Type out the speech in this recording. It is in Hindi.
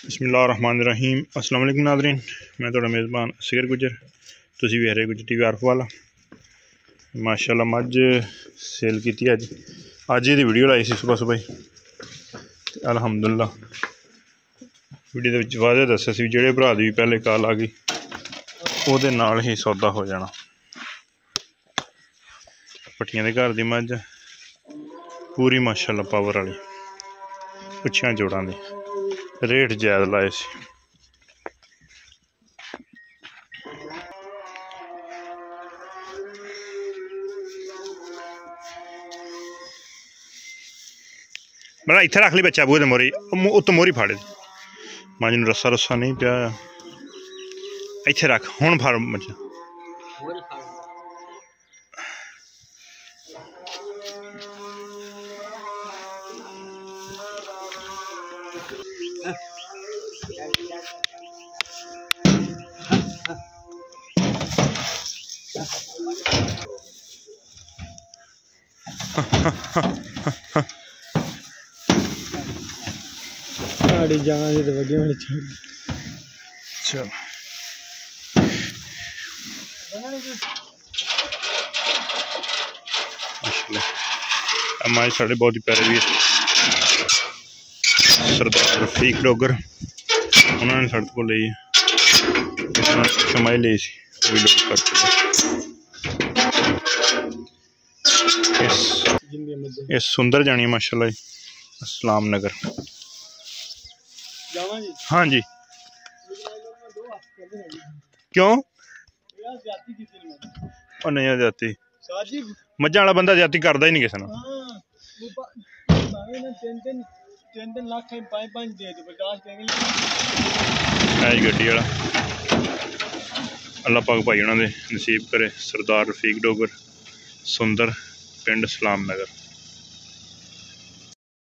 बिस्मिल्लाहिर्रहमानिर्रहीम। अस्सलाम वालेकुम नाज़रीन, मैं थोड़ा मेज़बान असगर गुजर, तुसी भी हरे गुजर टीवी आरफ वाला। माशाल्लाह मज सेल की अज ही वीडियो लाई सी सुबह सुबह ही। अलहमदुलिल्लाह वीडियो के वादे दस्सिया सी जेह्ड़े भरा दी पहले कॉल आ गई ओहदे नाल ही सौदा हो जाना। पट्टियां दे घर दी मज पूरी माशाल्लाह पावर वाली, पुच्छियां जोड़ां दी, रेट जायज़ लाए सी। बड़ा इत्थे रख ली बच्चा बूहे दे मोरी उत्त मोरी फाड़े मां नूं रस्सा रुस्सा नहीं पिया, इत्थे रख हुण फाड़ बच्चा। चल हमारे साढ़े बहुत ही प्यारे भी सरदार रफीक डोगर उन्होंने साढ़े को ली शमाई ली सी वो लोग कर चुके। सुंदर जानी माशाल्लाह इस्लाम नगर। हाँ जी क्यों नहीं जाती मझा वाला बंदा जाती करता ही नहीं किसी गड्डी वाला। अल्लाह पाक भाई उन्होंने नसीब करे। सरदार रफीक डोगर सुंदर पिंड इस्लाम नगर।